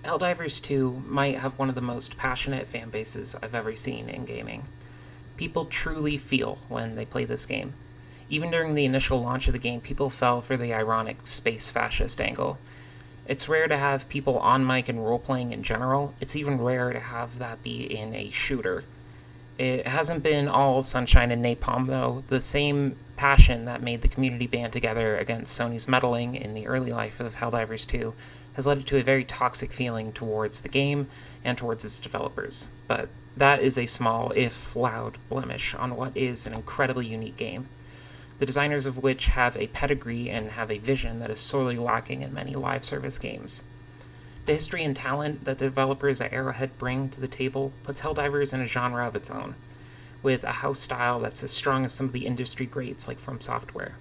Helldivers 2 might have one of the most passionate fan bases I've ever seen in gaming. People truly feel when they play this game. Even during the initial launch of the game, people fell for the ironic space fascist angle. It's rare to have people on mic and role-playing in general. It's even rare to have that be in a shooter. It hasn't been all sunshine and napalm, though. The same passion that made the community band together against Sony's meddling in the early life of Helldivers 2 has led to a very toxic feeling towards the game and towards its developers. But that is a small, if loud, blemish on what is an incredibly unique game, the designers of which have a pedigree and have a vision that is sorely lacking in many live service games. The history and talent that the developers at Arrowhead bring to the table puts Helldivers in a genre of its own, with a house style that's as strong as some of the industry greats like From Software.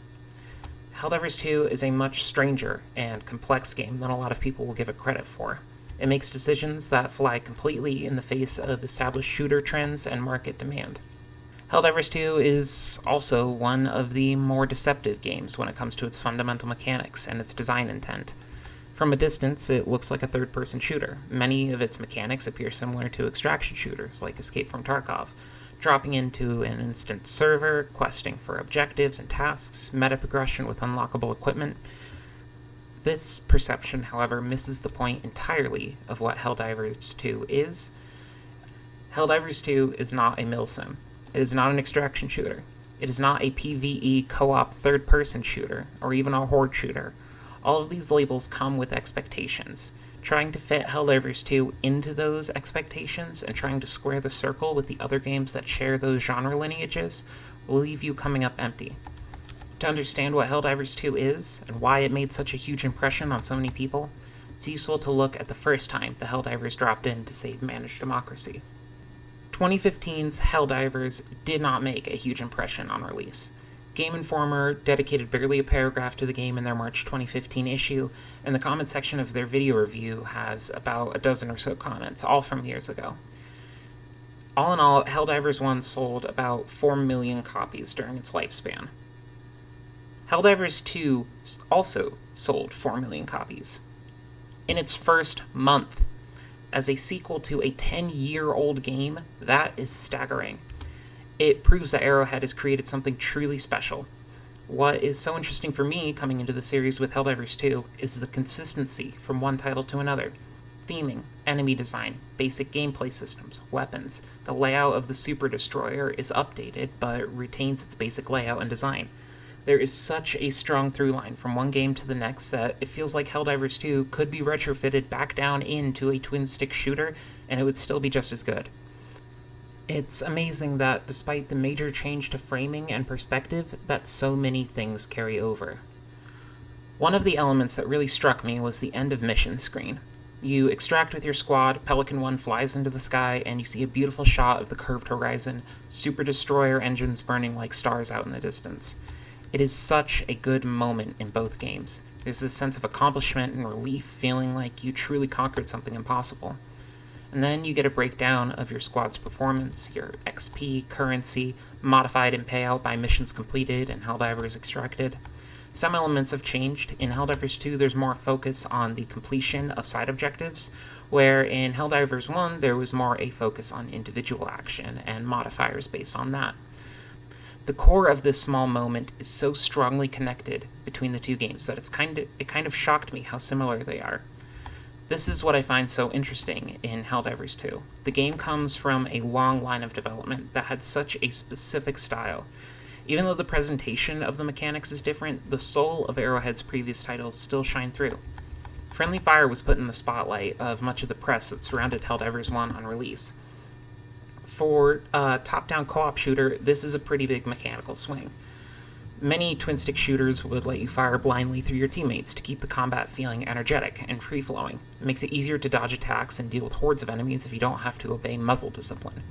Helldivers 2 is a much stranger and complex game than a lot of people will give it credit for. It makes decisions that fly completely in the face of established shooter trends and market demand. Helldivers 2 is also one of the more deceptive games when it comes to its fundamental mechanics and its design intent. From a distance, it looks like a third-person shooter. Many of its mechanics appear similar to extraction shooters, like Escape from Tarkov, dropping into an instant server, questing for objectives and tasks, meta progression with unlockable equipment. This perception, however, misses the point entirely of what Helldivers 2 is. Helldivers 2 is not a milsim. It is not an extraction shooter. It is not a PvE co-op third-person shooter, or even a horde shooter. All of these labels come with expectations. Trying to fit Helldivers 2 into those expectations and trying to square the circle with the other games that share those genre lineages will leave you coming up empty. To understand what Helldivers 2 is, and why it made such a huge impression on so many people, it's useful to look at the first time the Helldivers dropped in to save managed democracy. 2015's Helldivers did not make a huge impression on release. Game Informer dedicated barely a paragraph to the game in their March 2015 issue, and the comment section of their video review has about a dozen or so comments, all from years ago. All in all, Helldivers 1 sold about 4 million copies during its lifespan. Helldivers 2 also sold 4 million copies in its first month. As a sequel to a 10-year-old game, that is staggering. It proves that Arrowhead has created something truly special. What is so interesting for me coming into the series with Helldivers 2 is the consistency from one title to another. Theming, enemy design, basic gameplay systems, weapons. The layout of the Super Destroyer is updated, but retains its basic layout and design. There is such a strong through line from one game to the next that it feels like Helldivers 2 could be retrofitted back down into a twin-stick shooter, and it would still be just as good. It's amazing that despite the major change to framing and perspective, that so many things carry over. One of the elements that really struck me was the end of mission screen. You extract with your squad, Pelican 1 flies into the sky, and you see a beautiful shot of the curved horizon, Super Destroyer engines burning like stars out in the distance. It is such a good moment in both games. There's this sense of accomplishment and relief, feeling like you truly conquered something impossible. And then you get a breakdown of your squad's performance, your XP, currency, modified and payout by missions completed and Helldivers extracted. Some elements have changed. In Helldivers 2, there's more focus on the completion of side objectives, where in Helldivers 1, there was more a focus on individual action and modifiers based on that. The core of this small moment is so strongly connected between the two games that it kind of shocked me how similar they are. This is what I find so interesting in Helldivers 2. The game comes from a long line of development that had such a specific style. Even though the presentation of the mechanics is different, the soul of Arrowhead's previous titles still shine through. Friendly Fire was put in the spotlight of much of the press that surrounded Helldivers 1 on release. For a top-down co-op shooter, this is a pretty big mechanical swing. Many twin-stick shooters would let you fire blindly through your teammates to keep the combat feeling energetic and free-flowing. It makes it easier to dodge attacks and deal with hordes of enemies if you don't have to obey muzzle discipline.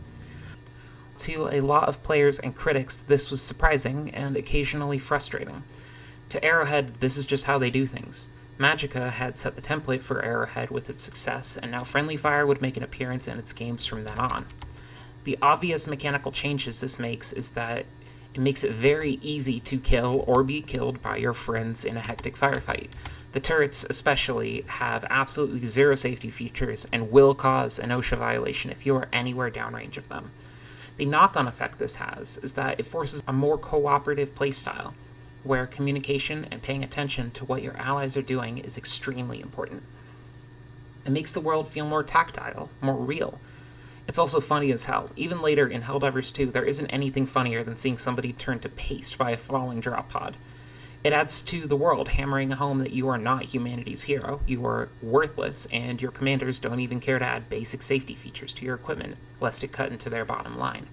To a lot of players and critics, this was surprising and occasionally frustrating. To Arrowhead, this is just how they do things. Magicka had set the template for Arrowhead with its success, and now Friendly Fire would make an appearance in its games from then on. The obvious mechanical changes this makes is that it makes it very easy to kill or be killed by your friends in a hectic firefight. The turrets, especially, have absolutely zero safety features and will cause an OSHA violation if you are anywhere downrange of them. The knock-on effect this has is that it forces a more cooperative playstyle, where communication and paying attention to what your allies are doing is extremely important. It makes the world feel more tactile, more real. It's also funny as hell. Even later in Helldivers 2, there isn't anything funnier than seeing somebody turn to paste by a falling drop pod. It adds to the world, hammering home that you are not humanity's hero, you are worthless, and your commanders don't even care to add basic safety features to your equipment, lest it cut into their bottom line.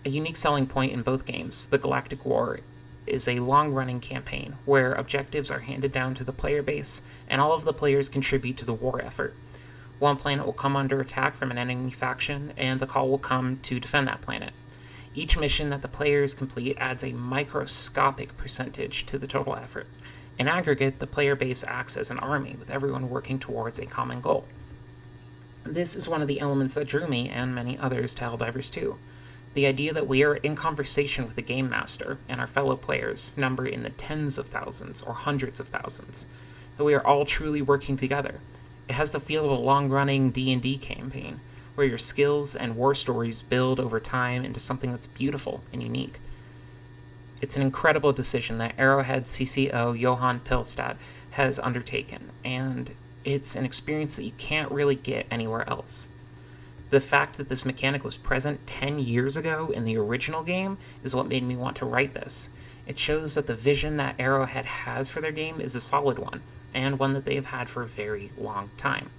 A unique selling point in both games, the Galactic War, is a long-running campaign where objectives are handed down to the player base, and all of the players contribute to the war effort. One planet will come under attack from an enemy faction, and the call will come to defend that planet. Each mission that the players complete adds a microscopic percentage to the total effort. In aggregate, the player base acts as an army, with everyone working towards a common goal. This is one of the elements that drew me and many others to Helldivers 2. The idea that we are in conversation with the game master and our fellow players number in the tens of thousands or hundreds of thousands, that we are all truly working together. It has the feel of a long-running D&D campaign, where your skills and war stories build over time into something that's beautiful and unique. It's an incredible decision that Arrowhead CCO Johan Pilstad has undertaken, and it's an experience that you can't really get anywhere else. The fact that this mechanic was present 10 years ago in the original game is what made me want to write this. It shows that the vision that Arrowhead has for their game is a solid one, and one that they have had for a very long time.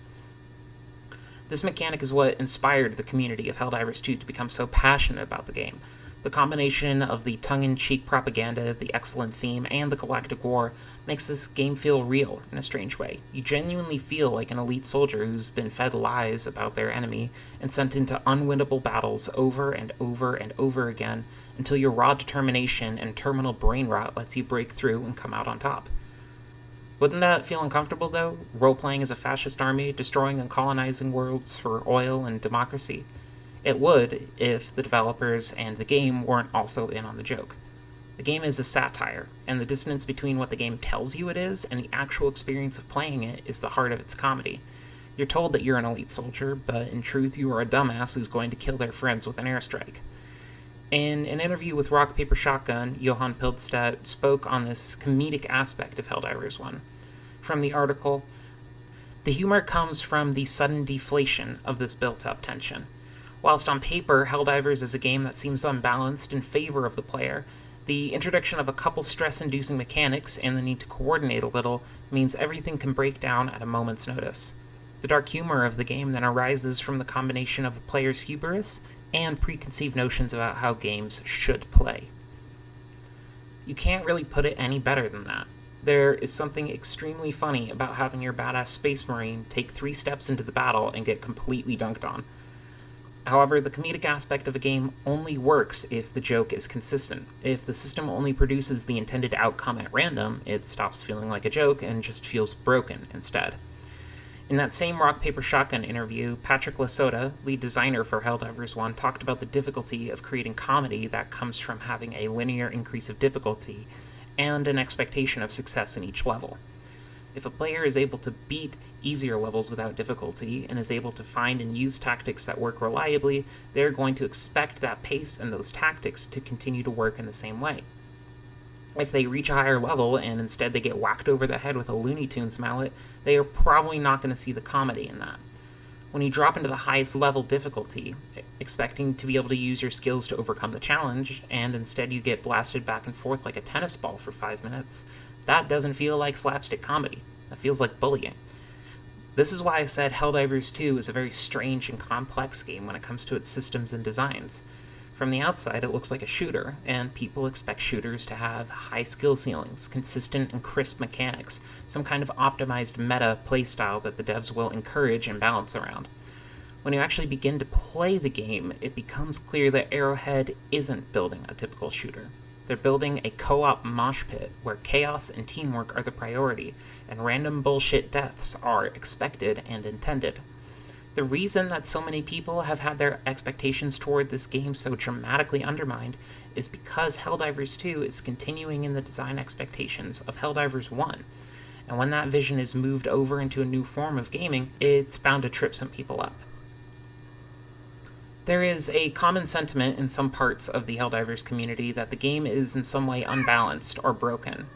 This mechanic is what inspired the community of Helldivers 2 to become so passionate about the game. The combination of the tongue-in-cheek propaganda, the excellent theme, and the Galactic War makes this game feel real in a strange way. You genuinely feel like an elite soldier who's been fed lies about their enemy and sent into unwinnable battles over and over and over again until your raw determination and terminal brain rot lets you break through and come out on top. Wouldn't that feel uncomfortable, though? Role-playing as a fascist army, destroying and colonizing worlds for oil and democracy? It would, if the developers and the game weren't also in on the joke. The game is a satire, and the dissonance between what the game tells you it is and the actual experience of playing it is the heart of its comedy. You're told that you're an elite soldier, but in truth you are a dumbass who's going to kill their friends with an airstrike. In an interview with Rock Paper Shotgun, Johan Pilstad spoke on this comedic aspect of Helldivers 1. From the article, the humor comes from the sudden deflation of this built-up tension. Whilst on paper, Helldivers is a game that seems unbalanced in favor of the player, the introduction of a couple stress-inducing mechanics and the need to coordinate a little means everything can break down at a moment's notice. The dark humor of the game then arises from the combination of the player's hubris and preconceived notions about how games should play. You can't really put it any better than that. There is something extremely funny about having your badass Space Marine take 3 steps into the battle and get completely dunked on. However, the comedic aspect of a game only works if the joke is consistent. If the system only produces the intended outcome at random, it stops feeling like a joke and just feels broken instead. In that same Rock Paper Shotgun interview, Patrick Lasota, lead designer for Helldivers 1, talked about the difficulty of creating comedy that comes from having a linear increase of difficulty and an expectation of success in each level. If a player is able to beat easier levels without difficulty and is able to find and use tactics that work reliably, they're going to expect that pace and those tactics to continue to work in the same way. If they reach a higher level and instead they get whacked over the head with a Looney Tunes mallet, they are probably not going to see the comedy in that. When you drop into the highest level difficulty, expecting to be able to use your skills to overcome the challenge, and instead you get blasted back and forth like a tennis ball for 5 minutes, that doesn't feel like slapstick comedy. That feels like bullying. This is why I said Helldivers 2 is a very strange and complex game when it comes to its systems and designs. From the outside, it looks like a shooter, and people expect shooters to have high skill ceilings, consistent and crisp mechanics, some kind of optimized meta playstyle that the devs will encourage and balance around. When you actually begin to play the game, it becomes clear that Arrowhead isn't building a typical shooter. They're building a co-op mosh pit where chaos and teamwork are the priority, and random bullshit deaths are expected and intended. The reason that so many people have had their expectations toward this game so dramatically undermined is because Helldivers 2 is continuing in the design expectations of Helldivers 1. and when that vision is moved over into a new form of gaming, it's bound to trip some people up. There is a common sentiment in some parts of the Helldivers community that the game is in some way unbalanced or broken.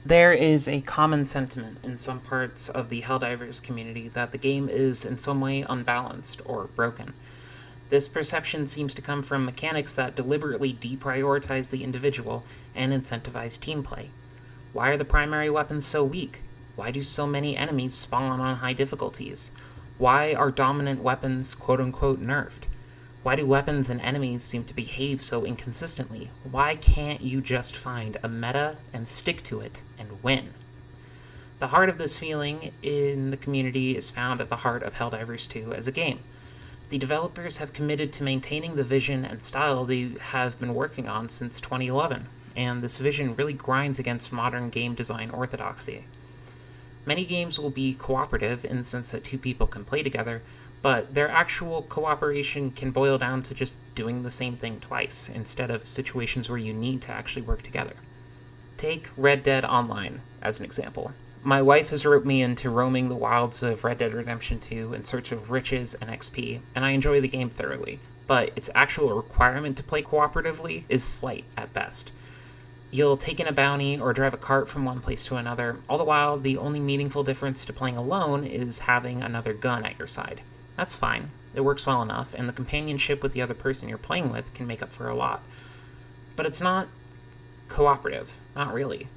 There is a common sentiment in some parts of the Helldivers community that the game is in some way unbalanced or broken. This perception seems to come from mechanics that deliberately deprioritize the individual and incentivize team play. Why are the primary weapons so weak? Why do so many enemies spawn on high difficulties? Why are dominant weapons quote-unquote nerfed? Why do weapons and enemies seem to behave so inconsistently? Why can't you just find a meta and stick to it and win? The heart of this feeling in the community is found at the heart of Helldivers 2 as a game. The developers have committed to maintaining the vision and style they have been working on since 2011, and this vision really grinds against modern game design orthodoxy. Many games will be cooperative in the sense that two people can play together, but their actual cooperation can boil down to just doing the same thing twice, instead of situations where you need to actually work together. Take Red Dead Online as an example. My wife has roped me into roaming the wilds of Red Dead Redemption 2 in search of riches and XP, and I enjoy the game thoroughly, but its actual requirement to play cooperatively is slight at best. You'll take in a bounty or drive a cart from one place to another, all the while the only meaningful difference to playing alone is having another gun at your side. That's fine, it works well enough, and the companionship with the other person you're playing with can make up for a lot. But it's not cooperative, not really.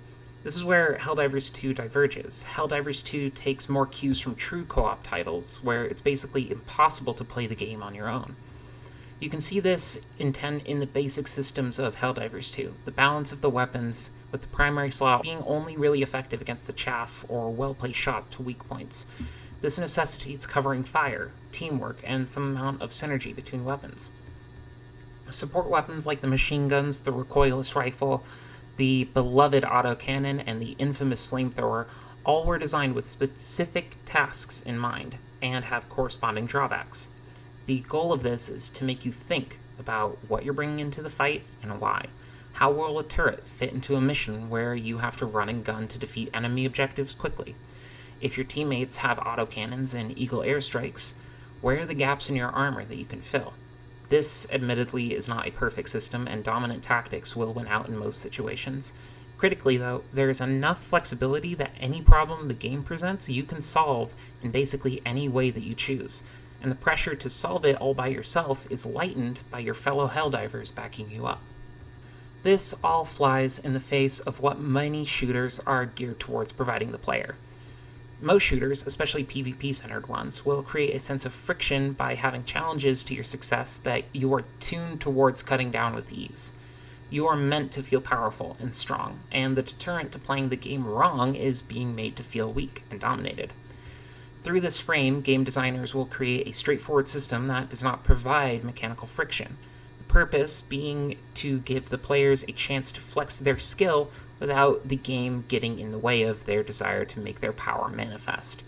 This is where Helldivers 2 diverges. Helldivers 2 takes more cues from true co-op titles, where it's basically impossible to play the game on your own. You can see this in the basic systems of Helldivers 2, the balance of the weapons, with the primary slot being only really effective against the chaff or well-placed shot to weak points. This necessitates covering fire, teamwork, and some amount of synergy between weapons. Support weapons like the machine guns, the recoilless rifle, the beloved autocannon, and the infamous flamethrower all were designed with specific tasks in mind, and have corresponding drawbacks. The goal of this is to make you think about what you're bringing into the fight and why. How will a turret fit into a mission where you have to run and gun to defeat enemy objectives quickly? If your teammates have autocannons and eagle airstrikes, where are the gaps in your armor that you can fill? This, admittedly, is not a perfect system, and dominant tactics will win out in most situations. Critically, though, there is enough flexibility that any problem the game presents you can solve in basically any way that you choose, and the pressure to solve it all by yourself is lightened by your fellow Helldivers backing you up. This all flies in the face of what many shooters are geared towards providing the player. Most shooters, especially PvP-centered ones, will create a sense of friction by having challenges to your success that you are tuned towards cutting down with ease. You are meant to feel powerful and strong, and the deterrent to playing the game wrong is being made to feel weak and dominated. Through this frame, game designers will create a straightforward system that does not provide mechanical friction. The purpose being to give the players a chance to flex their skill without the game getting in the way of their desire to make their power manifest.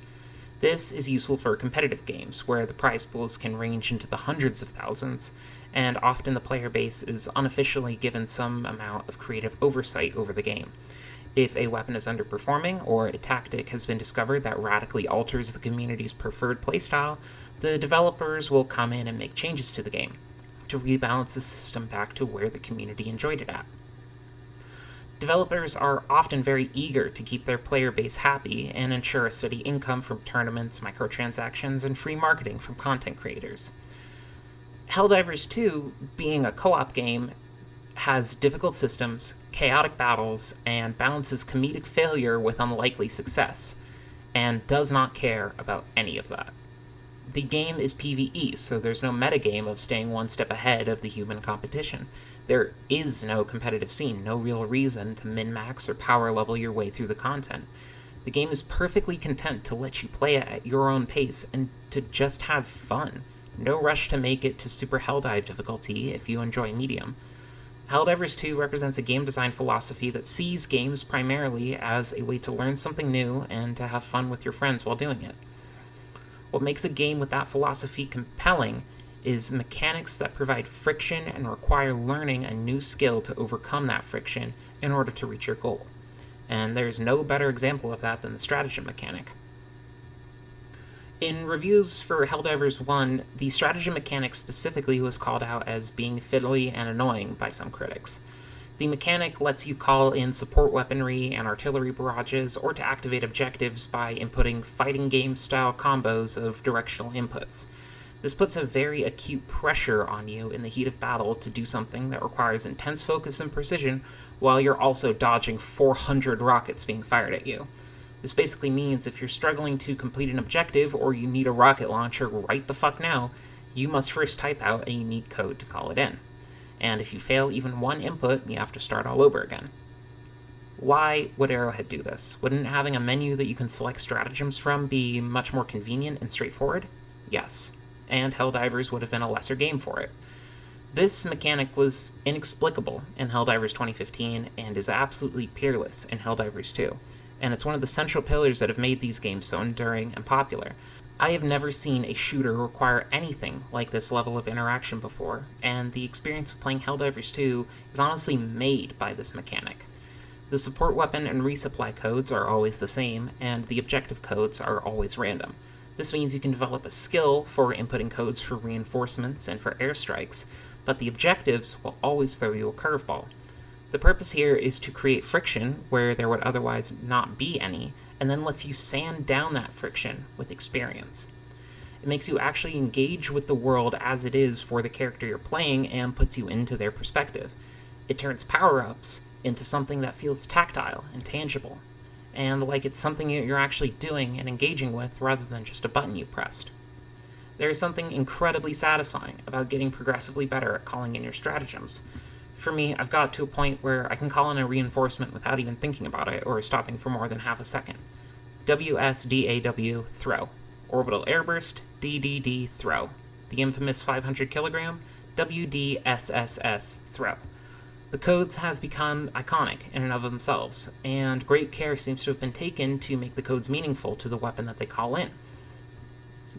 This is useful for competitive games, where the prize pools can range into the hundreds of thousands, and often the player base is unofficially given some amount of creative oversight over the game. If a weapon is underperforming, or a tactic has been discovered that radically alters the community's preferred playstyle, the developers will come in and make changes to the game, to rebalance the system back to where the community enjoyed it at. Developers are often very eager to keep their player base happy and ensure a steady income from tournaments, microtransactions, and free marketing from content creators. Helldivers 2, being a co-op game, has difficult systems, chaotic battles, and balances comedic failure with unlikely success, and does not care about any of that. The game is PvE, so there's no metagame of staying one step ahead of the human competition. There is no competitive scene, no real reason to min-max or power level your way through the content. The game is perfectly content to let you play it at your own pace and to just have fun. No rush to make it to super Helldive difficulty if you enjoy medium. Helldivers 2 represents a game design philosophy that sees games primarily as a way to learn something new and to have fun with your friends while doing it. What makes a game with that philosophy compelling is mechanics that provide friction and require learning a new skill to overcome that friction in order to reach your goal. And there's no better example of that than the stratagem mechanic. In reviews for Helldivers 1, the stratagem mechanic specifically was called out as being fiddly and annoying by some critics. The mechanic lets you call in support weaponry and artillery barrages or to activate objectives by inputting fighting game-style combos of directional inputs. This puts a very acute pressure on you in the heat of battle to do something that requires intense focus and precision while you're also dodging 400 rockets being fired at you. This basically means if you're struggling to complete an objective or you need a rocket launcher right the fuck now, you must first type out a unique code to call it in. And if you fail even one input, you have to start all over again. Why would Arrowhead do this? Wouldn't having a menu that you can select stratagems from be much more convenient and straightforward? Yes. And Helldivers would have been a lesser game for it. This mechanic was inexplicable in Helldivers 2015 and is absolutely peerless in Helldivers 2. And it's one of the central pillars that have made these games so enduring and popular. I have never seen a shooter require anything like this level of interaction before, and the experience of playing Helldivers 2 is honestly made by this mechanic. The support weapon and resupply codes are always the same, and the objective codes are always random. This means you can develop a skill for inputting codes for reinforcements and for airstrikes, but the objectives will always throw you a curveball. The purpose here is to create friction where there would otherwise not be any, and then lets you sand down that friction with experience. It makes you actually engage with the world as it is for the character you're playing and puts you into their perspective. It turns power-ups into something that feels tactile and tangible, and like it's something you're actually doing and engaging with rather than just a button you pressed. There is something incredibly satisfying about getting progressively better at calling in your stratagems. For me, I've got to a point where I can call in a reinforcement without even thinking about it or stopping for more than half a second. WSDAW, throw. Orbital airburst, DDD, throw. The infamous 500 kilogram, WDSSS, throw. The codes have become iconic in and of themselves, and great care seems to have been taken to make the codes meaningful to the weapon that they call in.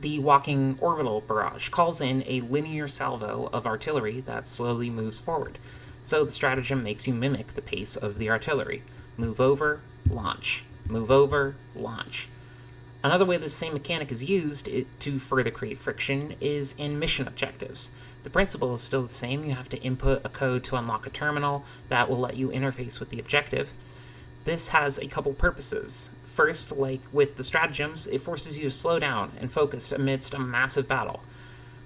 The walking orbital barrage calls in a linear salvo of artillery that slowly moves forward, so the stratagem makes you mimic the pace of the artillery. Move over, launch. Move over, launch. Another way this same mechanic is used to further create friction is in mission objectives. The principle is still the same. You have to input a code to unlock a terminal that will let you interface with the objective. This has a couple purposes. First, like with the stratagems, it forces you to slow down and focus amidst a massive battle,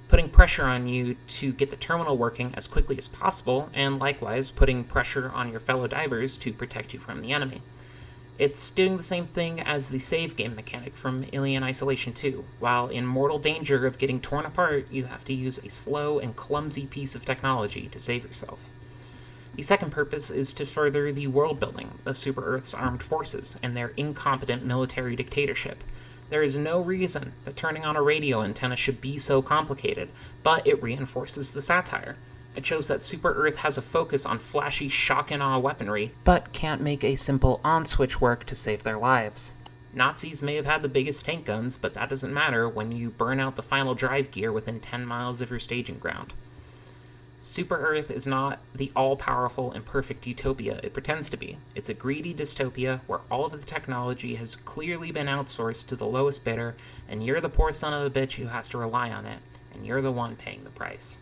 putting pressure on you to get the terminal working as quickly as possible, and likewise putting pressure on your fellow divers to protect you from the enemy. It's doing the same thing as the save game mechanic from Alien Isolation 2. While in mortal danger of getting torn apart, you have to use a slow and clumsy piece of technology to save yourself. The second purpose is to further the world building of Super Earth's armed forces and their incompetent military dictatorship. There is no reason that turning on a radio antenna should be so complicated, but it reinforces the satire. It shows that Super Earth has a focus on flashy shock and awe weaponry, but can't make a simple on-switch work to save their lives. Nazis may have had the biggest tank guns, but that doesn't matter when you burn out the final drive gear within 10 miles of your staging ground. Super Earth is not the all-powerful and perfect utopia it pretends to be. It's a greedy dystopia where all of the technology has clearly been outsourced to the lowest bidder, and you're the poor son of a bitch who has to rely on it, and you're the one paying the price.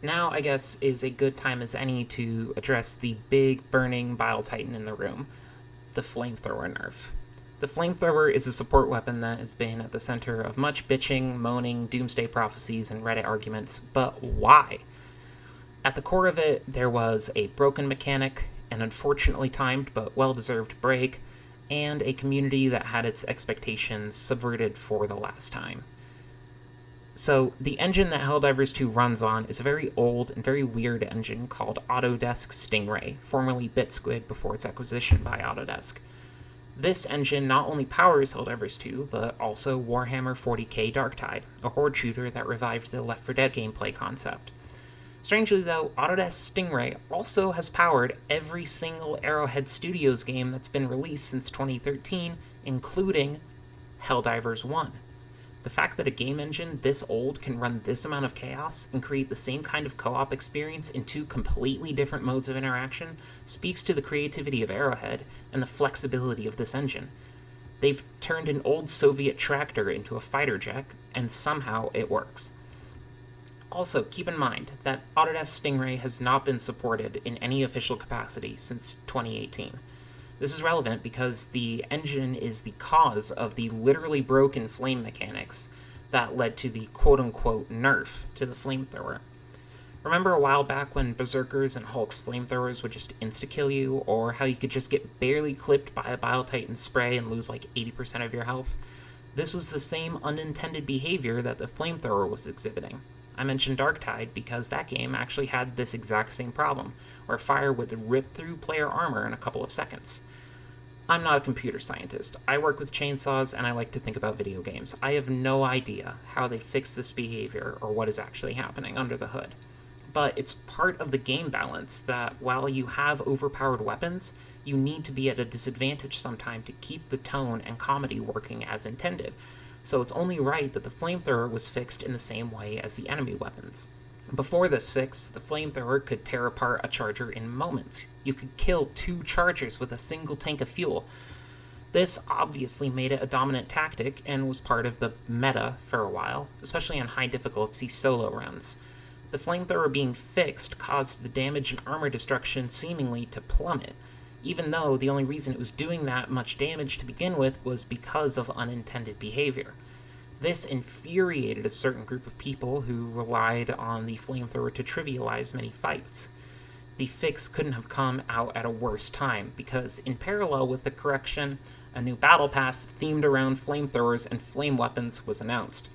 Now, I guess, is a good time as any to address the big, burning bile titan in the room, the flamethrower nerf. The flamethrower is a support weapon that has been at the center of much bitching, moaning, doomsday prophecies, and Reddit arguments, but why? At the core of it, there was a broken mechanic, an unfortunately timed but well-deserved break, and a community that had its expectations subverted for the last time. So, the engine that Helldivers 2 runs on is a very old and very weird engine called Autodesk Stingray, formerly BitSquid before its acquisition by Autodesk. This engine not only powers Helldivers 2, but also Warhammer 40k Darktide, a horde shooter that revived the Left 4 Dead gameplay concept. Strangely though, Autodesk Stingray also has powered every single Arrowhead Studios game that's been released since 2013, including Helldivers 1. The fact that a game engine this old can run this amount of chaos and create the same kind of co-op experience in two completely different modes of interaction speaks to the creativity of Arrowhead and the flexibility of this engine. They've turned an old Soviet tractor into a fighter jet, and somehow it works. Also, keep in mind that Autodesk Stingray has not been supported in any official capacity since 2018. This is relevant because the engine is the cause of the literally broken flame mechanics that led to the quote-unquote nerf to the flamethrower. Remember a while back when Berserkers and Hulk's flamethrowers would just insta-kill you, or how you could just get barely clipped by a Bile Titan spray and lose like 80% of your health? This was the same unintended behavior that the flamethrower was exhibiting. I mentioned Darktide because that game actually had this exact same problem, where fire would rip through player armor in a couple of seconds. I'm not a computer scientist. I work with chainsaws and I like to think about video games. I have no idea how they fix this behavior or what is actually happening under the hood. But it's part of the game balance that while you have overpowered weapons, you need to be at a disadvantage sometime to keep the tone and comedy working as intended. So it's only right that the flamethrower was fixed in the same way as the enemy weapons. Before this fix, the flamethrower could tear apart a charger in moments. You could kill 2 chargers with a single tank of fuel. This obviously made it a dominant tactic and was part of the meta for a while, especially on high difficulty solo runs. The flamethrower being fixed caused the damage and armor destruction seemingly to plummet, even though the only reason it was doing that much damage to begin with was because of unintended behavior. This infuriated a certain group of people who relied on the flamethrower to trivialize many fights. The fix couldn't have come out at a worse time, because in parallel with the correction, a new battle pass themed around flamethrowers and flame weapons was announced.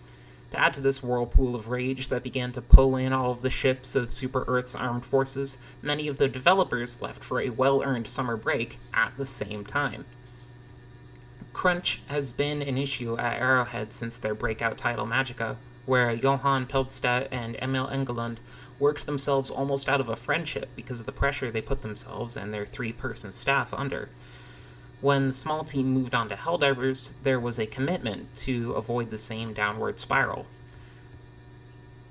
To add to this whirlpool of rage that began to pull in all of the ships of Super Earth's armed forces, many of the developers left for a well-earned summer break at the same time. Crunch has been an issue at Arrowhead since their breakout title Magicka, where Johan Peldstad and Emil Engelund worked themselves almost out of a friendship because of the pressure they put themselves and their 3-person staff under. When the small team moved on to Helldivers, there was a commitment to avoid the same downward spiral.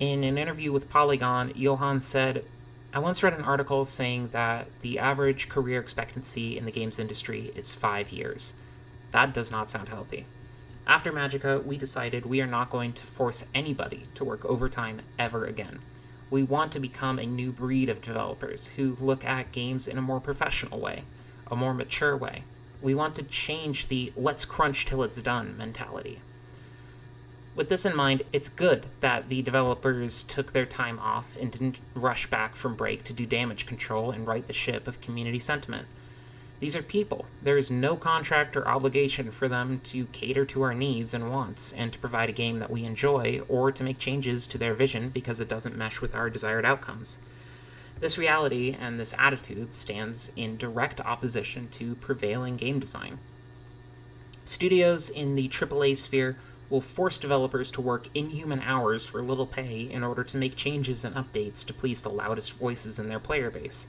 In an interview with Polygon, Johan said, "I once read an article saying that the average career expectancy in the games industry is 5 years. That does not sound healthy. After Magicka, we decided we are not going to force anybody to work overtime ever again. We want to become a new breed of developers who look at games in a more professional way, a more mature way. We want to change the let's crunch till it's done mentality." With this in mind, it's good that the developers took their time off and didn't rush back from break to do damage control and right the ship of community sentiment. These are people. There is no contract or obligation for them to cater to our needs and wants and to provide a game that we enjoy or to make changes to their vision because it doesn't mesh with our desired outcomes. This reality and this attitude stands in direct opposition to prevailing game design. Studios in the AAA sphere will force developers to work inhuman hours for little pay in order to make changes and updates to please the loudest voices in their player base.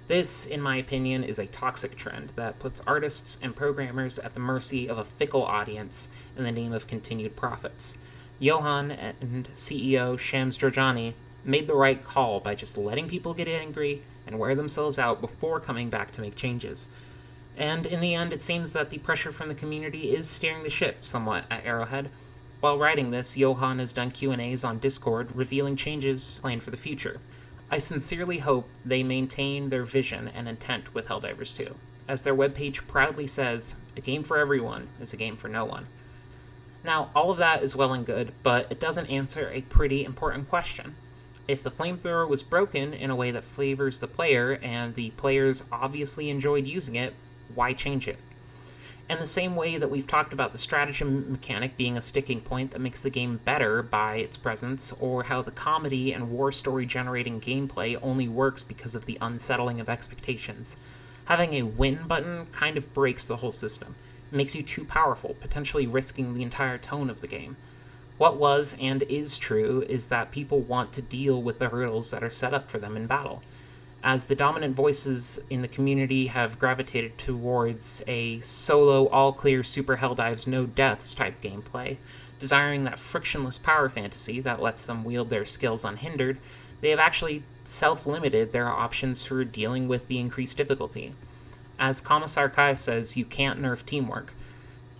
This, in my opinion, is a toxic trend that puts artists and programmers at the mercy of a fickle audience in the name of continued profits. Johan and CEO Shams Jorjani made the right call by just letting people get angry and wear themselves out before coming back to make changes. And in the end, it seems that the pressure from the community is steering the ship somewhat at Arrowhead. While writing this, Johan has done Q&As on Discord revealing changes planned for the future. I sincerely hope they maintain their vision and intent with Helldivers 2. As their webpage proudly says, a game for everyone is a game for no one. Now, all of that is well and good, but it doesn't answer a pretty important question. If the flamethrower was broken in a way that favors the player, and the players obviously enjoyed using it, why change it? In the same way that we've talked about the stratagem mechanic being a sticking point that makes the game better by its presence, or how the comedy and war story generating gameplay only works because of the unsettling of expectations, having a win button kind of breaks the whole system. It makes you too powerful, potentially risking the entire tone of the game. What was and is true is that people want to deal with the hurdles that are set up for them in battle. As the dominant voices in the community have gravitated towards a solo, all-clear, super Helldives, no deaths type gameplay, desiring that frictionless power fantasy that lets them wield their skills unhindered, they have actually self-limited their options for dealing with the increased difficulty. As Commissar Kai says, you can't nerf teamwork.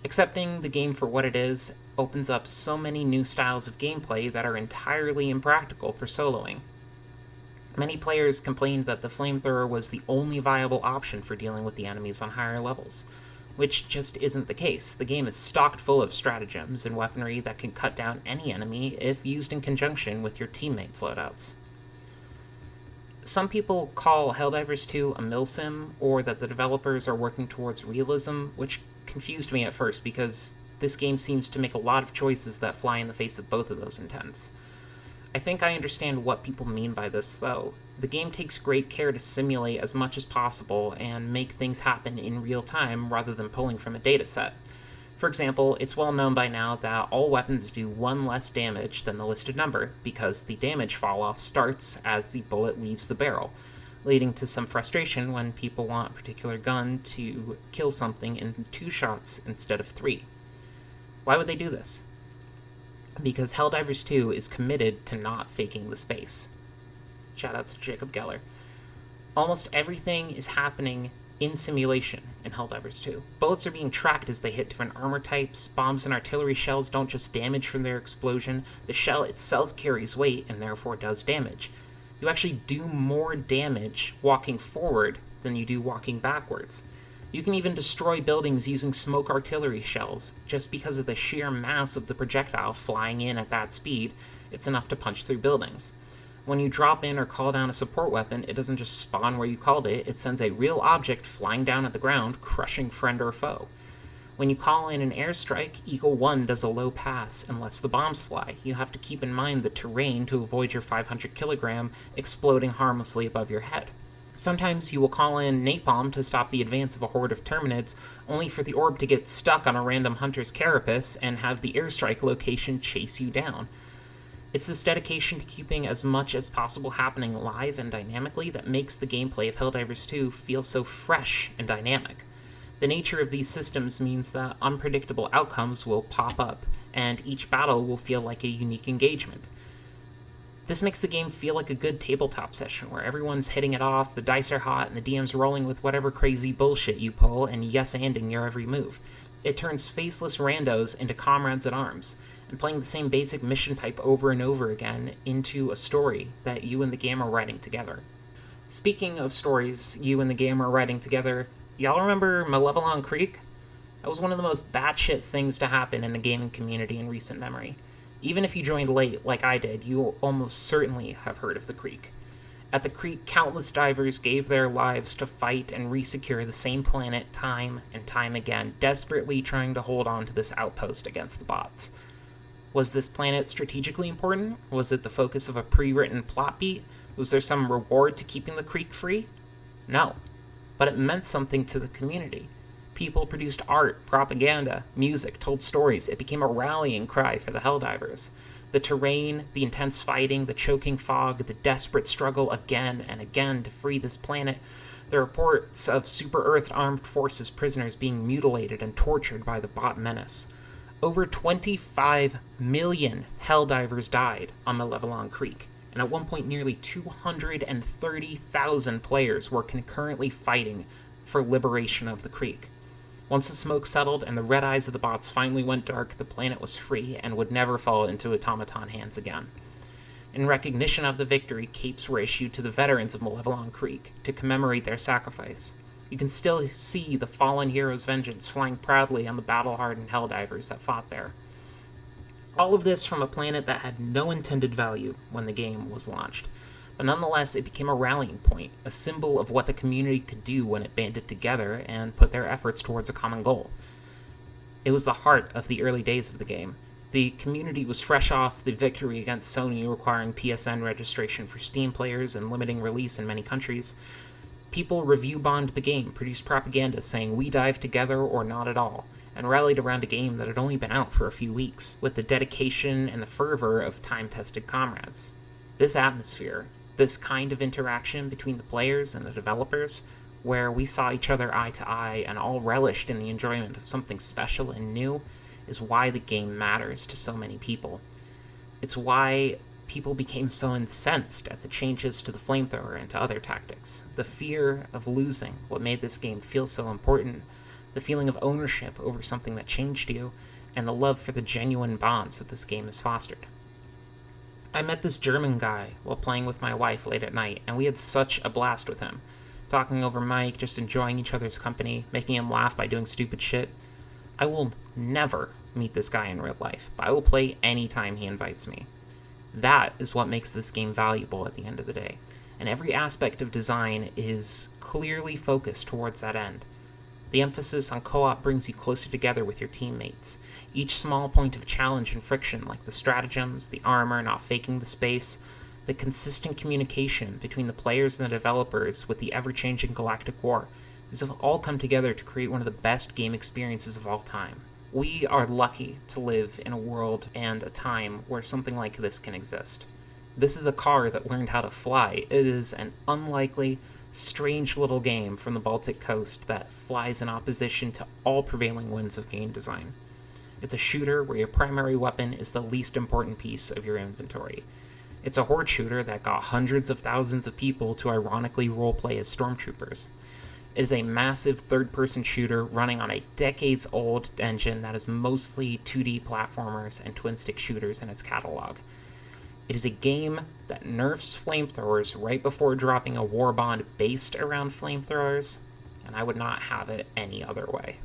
Accepting the game for what it is opens up so many new styles of gameplay that are entirely impractical for soloing. Many players complained that the flamethrower was the only viable option for dealing with the enemies on higher levels, which just isn't the case. The game is stocked full of stratagems and weaponry that can cut down any enemy if used in conjunction with your teammates' loadouts. Some people call Helldivers 2 a milsim, or that the developers are working towards realism, which confused me at first because this game seems to make a lot of choices that fly in the face of both of those intents. I think I understand what people mean by this, though. The game takes great care to simulate as much as possible and make things happen in real time rather than pulling from a dataset. For example, it's well known by now that all weapons do 1 less damage than the listed number, because the damage fall-off starts as the bullet leaves the barrel, leading to some frustration when people want a particular gun to kill something in 2 shots instead of 3. Why would they do this? Because Helldivers 2 is committed to not faking the space. Shoutouts to Jacob Geller. Almost everything is happening in simulation in Helldivers 2. Bullets are being tracked as they hit different armor types. Bombs and artillery shells don't just damage from their explosion. The shell itself carries weight and therefore does damage. You actually do more damage walking forward than you do walking backwards. You can even destroy buildings using smoke artillery shells. Just because of the sheer mass of the projectile flying in at that speed, it's enough to punch through buildings. When you drop in or call down a support weapon, it doesn't just spawn where you called it, it sends a real object flying down at the ground, crushing friend or foe. When you call in an airstrike, Eagle 1 does a low pass and lets the bombs fly. You have to keep in mind the terrain to avoid your 500 kilogram exploding harmlessly above your head. Sometimes you will call in napalm to stop the advance of a horde of Terminids, only for the orb to get stuck on a random hunter's carapace and have the airstrike location chase you down. It's this dedication to keeping as much as possible happening live and dynamically that makes the gameplay of Helldivers 2 feel so fresh and dynamic. The nature of these systems means that unpredictable outcomes will pop up, and each battle will feel like a unique engagement. This makes the game feel like a good tabletop session where everyone's hitting it off, the dice are hot, and the DM's rolling with whatever crazy bullshit you pull and yes-anding your every move. It turns faceless randos into comrades at arms, and playing the same basic mission type over and over again into a story that you and the game are writing together. Speaking of stories you and the game are writing together, y'all remember Malevelon Creek? That was one of the most batshit things to happen in the gaming community in recent memory. Even if you joined late, like I did, you will almost certainly have heard of the Creek. At the Creek, countless divers gave their lives to fight and resecure the same planet time and time again, desperately trying to hold on to this outpost against the bots. Was this planet strategically important? Was it the focus of a pre-written plot beat? Was there some reward to keeping the Creek free? No. But it meant something to the community. People produced art, propaganda, music, told stories. It became a rallying cry for the Helldivers. The terrain, the intense fighting, the choking fog, the desperate struggle again and again to free this planet, the reports of super-Earth armed forces prisoners being mutilated and tortured by the bot menace. Over 25 million Helldivers died on Malevelon Creek, and at one point nearly 230,000 players were concurrently fighting for liberation of the Creek. Once the smoke settled and the red eyes of the bots finally went dark, the planet was free and would never fall into automaton hands again. In recognition of the victory, capes were issued to the veterans of Malevelon Creek to commemorate their sacrifice. You can still see the fallen hero's vengeance flying proudly on the battle-hardened Helldivers that fought there. All of this from a planet that had no intended value when the game was launched. But nonetheless, it became a rallying point, a symbol of what the community could do when it banded together and put their efforts towards a common goal. It was the heart of the early days of the game. The community was fresh off the victory against Sony requiring PSN registration for Steam players and limiting release in many countries. People review bombed the game, produced propaganda saying we dive together or not at all, and rallied around a game that had only been out for a few weeks, with the dedication and the fervor of time-tested comrades. This atmosphere, this kind of interaction between the players and the developers, where we saw each other eye to eye and all relished in the enjoyment of something special and new, is why the game matters to so many people. It's why people became so incensed at the changes to the flamethrower and to other tactics. The fear of losing what made this game feel so important, the feeling of ownership over something that changed you, and the love for the genuine bonds that this game has fostered. I met this German guy while playing with my wife late at night, and we had such a blast with him. Talking over mic, just enjoying each other's company, making him laugh by doing stupid shit. I will never meet this guy in real life, but I will play anytime he invites me. That is what makes this game valuable at the end of the day, and every aspect of design is clearly focused towards that end. The emphasis on co-op brings you closer together with your teammates. Each small point of challenge and friction, like the stratagems, the armor not faking the space, the consistent communication between the players and the developers with the ever-changing galactic war, these have all come together to create one of the best game experiences of all time. We are lucky to live in a world and a time where something like this can exist. This is a car that learned how to fly. It is an unlikely, strange little game from the Baltic coast that flies in opposition to all prevailing winds of game design. It's a shooter where your primary weapon is the least important piece of your inventory. It's a horde shooter that got hundreds of thousands of people to ironically roleplay as stormtroopers. It is a massive third-person shooter running on a decades-old engine that is mostly 2D platformers and twin-stick shooters in its catalog. It is a game that nerfs flamethrowers right before dropping a war bond based around flamethrowers, and I would not have it any other way.